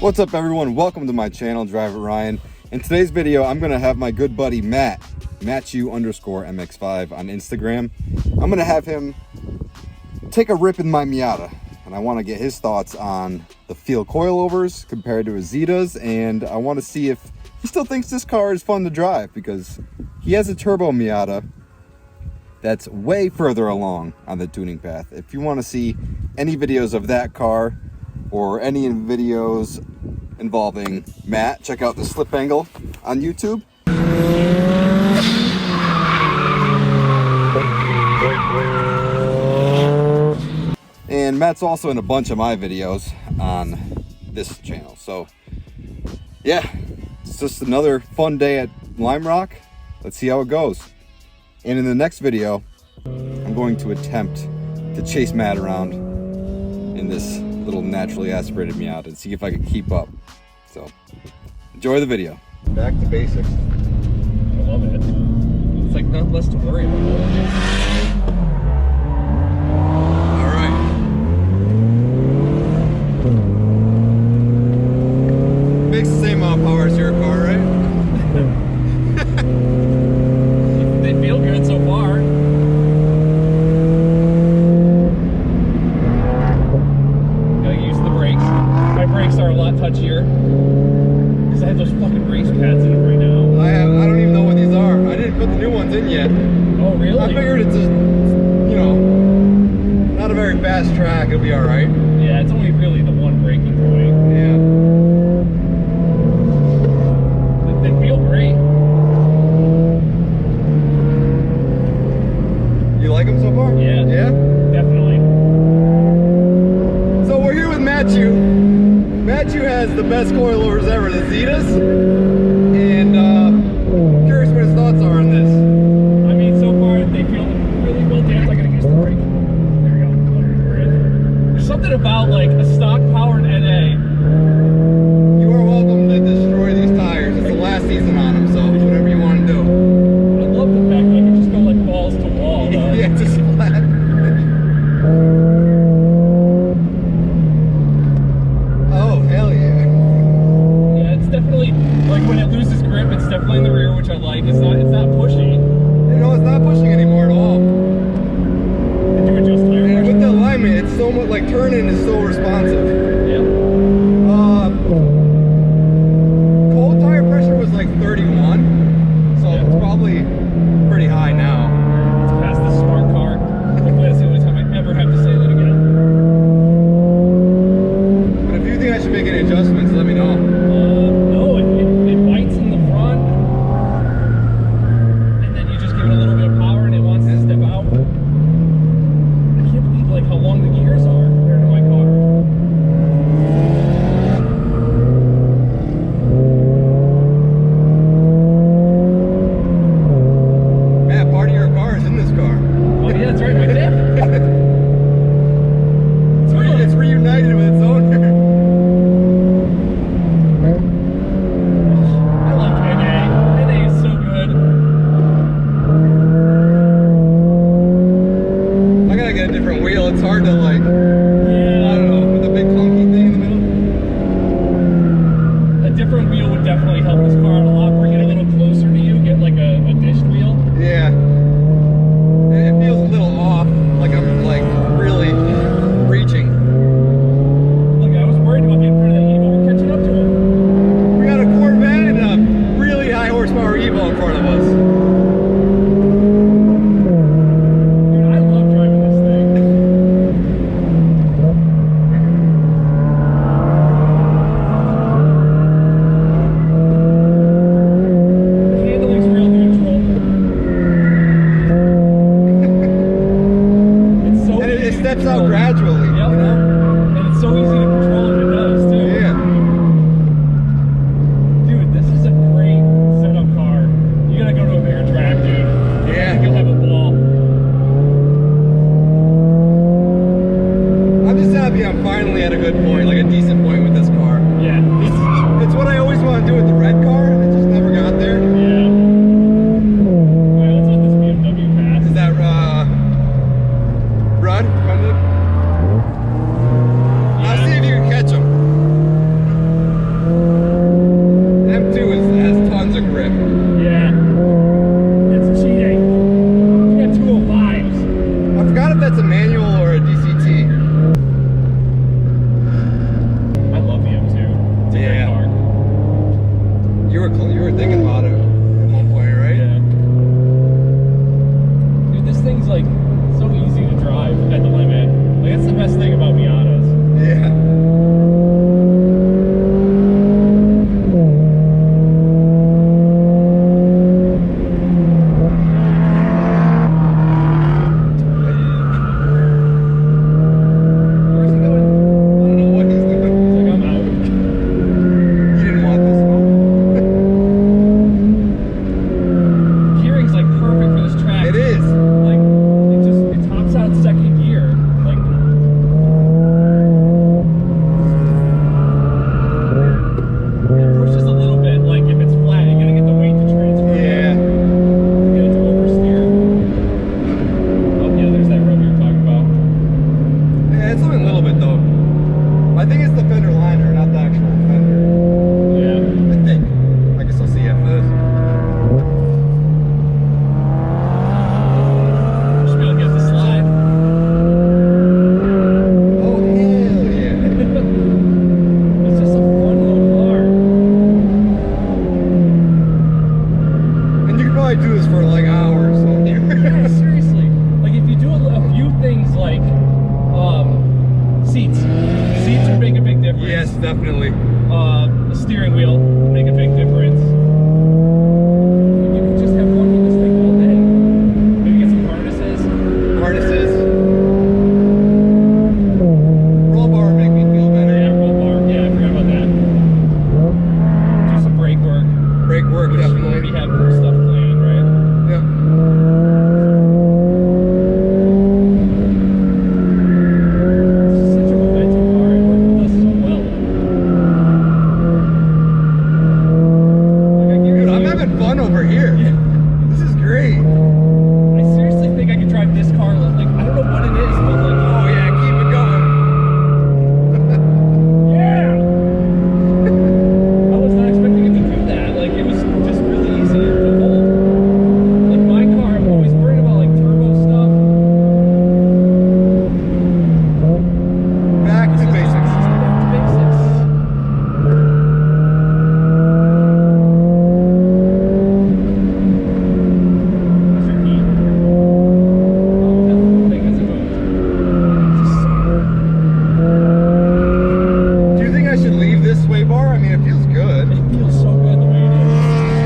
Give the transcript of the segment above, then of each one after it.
What's up everyone, welcome to my channel, DriveItRyan. In today's video, I'm gonna have my good buddy Matthew_Mx5 on Instagram. I'm gonna have him take a rip in my Miata, and I wanna get his thoughts on the field coilovers compared to his Zetas, and I wanna see if he still thinks this car is fun to drive, because he has a Turbo Miata that's way further along on the tuning path. If you wanna see any videos of that car, or any videos involving Matt, check out the slip angle on YouTube. And Matt's also in a bunch of my videos on this channel. So yeah, it's just another fun day at Lime Rock. Let's see how it goes. And in the next video, I'm going to attempt to chase Matt around in this little naturally aspirated Miata and see if I can keep up. So enjoy the video. Back to basics. I love it. It's like not less to worry about. All right. Makes the same amount of power as your car, right? They feel good so far. My brakes are a lot touchier because I have those fucking race pads in them right now. I don't even know what these are. I didn't put the new ones in yet. Oh really? I figured it's a, you know, not a very fast track. It'll be all right. Yeah, it's only really the one braking point. Yeah. They feel great. You like them so far? Yeah. Yeah? Definitely. So we're here with Matthew. Matthew has the best coilovers ever, the Zetas, and I'm curious what his thoughts are on this. I mean, so far they feel really well damped. I gotta use the brake. There we go. We're in. There's something about like a stock powered NA. You are welcome to destroy these tires. It's the last season on them, so whatever you want to do. I love the fact that I can just go like balls to wall. Yeah, just flat. Like when it loses grip, it's definitely in the rear, which I like. It's not pushy. You know, it's not pushing anymore at all. Did you adjust tire pressure? And with the alignment, it's so much like turning is so responsive. Yeah. Cold tire pressure was like 31, so yeah. It's probably pretty high now. It's past the smart car. Hopefully that's the only time I ever have to say that again. But if you think I should make any adjustments, let me know. No, it bites in the front, and then you just give it a little bit of power and it wants to step out. I can't believe like how long the gears are compared to my car. Matt, part of your car is in this car. Oh yeah, that's right, my diff. It's reunited with its owner. It's hard to like, yeah. I don't know, with a big clunky thing in the middle. A different wheel would definitely help this car out a lot. Bring it a little closer to you, get like a dished wheel. Yeah. It feels a little off, like I'm like really reaching. Look, I was worried about getting in front of that Evo. We're catching up to him. We got a Corvette and a really high horsepower Evo in front of us. Steps out gradually, yep. You know? And it's so easy to control if it does, too. Yeah. Dude, this is a great setup car. You gotta go to a bigger track, dude. Yeah. You'll have a ball. I'm just happy I'm finally at a good point, like a decent point with this car. Yeah. It's what I always want to do with the red car, and it just never got there. Yeah. Alright, let's let this BMW pass. Is that, Rod? Yeah. I'll see if you can catch him. definitely. The steering wheel make a big difference. You could just have fun with this thing all day. Maybe get some harnesses. Roll bar would make me feel better. Yeah, roll bar. Yeah, I forgot about that. Do some brake work. Brake work, Which definitely. you already have stuff planned, right? Yep. It's such a momentum car. It does so well. Like, I Dude, I'm guarantee you- having fun over here. Yeah. This is great. I seriously think I could drive this car. Like, I don't know what it is, but like, Oh yeah, keep it going. yeah. I was not expecting it to do that. Like, it was just really easy to hold. Like my car, I'm always worried about like turbo stuff. Back to basics. Just back to basics. Where's your heat? Oh, that thing hasn't moved. It's Do you think I should leave this sway bar? I mean, it feels good. It feels so good the way it is.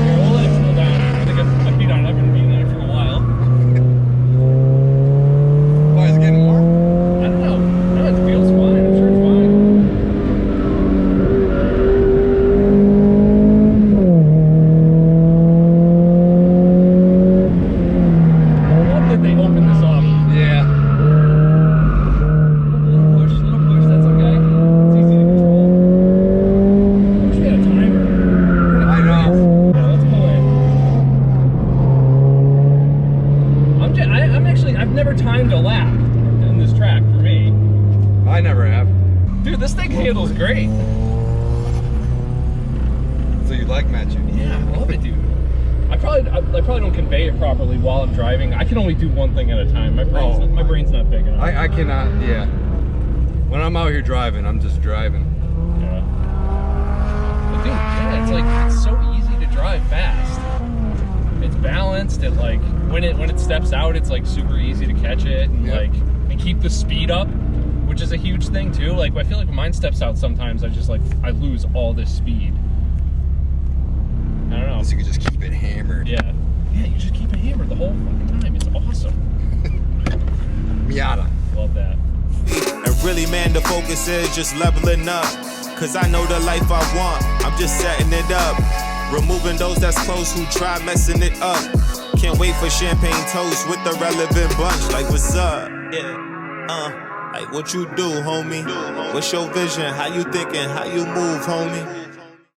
Here, we'll let it cool down. I think I've been on it for a while. Why is it getting warm? I don't know. No, it feels fine. I'm sure it's fine. I love that they opened this up. Yeah. Little push, that's okay. It's easy to control. I wish we had a timer. I know. Yeah, let's pull in. I'm actually, I've never timed a lap in this track for me. I never have. Dude, this thing handles great. So you like matching? Yeah, I love it, dude. I probably don't convey it properly while I'm driving. I can only do one thing at a time. My brain's not big enough. I cannot, yeah. When I'm out here driving, I'm just driving. Yeah. But dude, yeah, it's like it's so easy to drive fast. It's balanced. It like when it steps out, it's like super easy to catch it and Yep. like and keep the speed up, which is a huge thing too. Like I feel like when mine steps out, sometimes I lose all this speed. I don't know. So you could just keep it hammered. Yeah. Yeah, you just keep it hammered the whole fucking time. It's awesome. Miata. Love that. And really, man, the focus is just leveling up. Cause I know the life I want, I'm just setting it up. Removing those that's close who try messing it up. Can't wait for champagne toast with the relevant bunch. Like, what's up? Yeah, like what you do, homie? What's your vision? How you thinking? How you move, homie?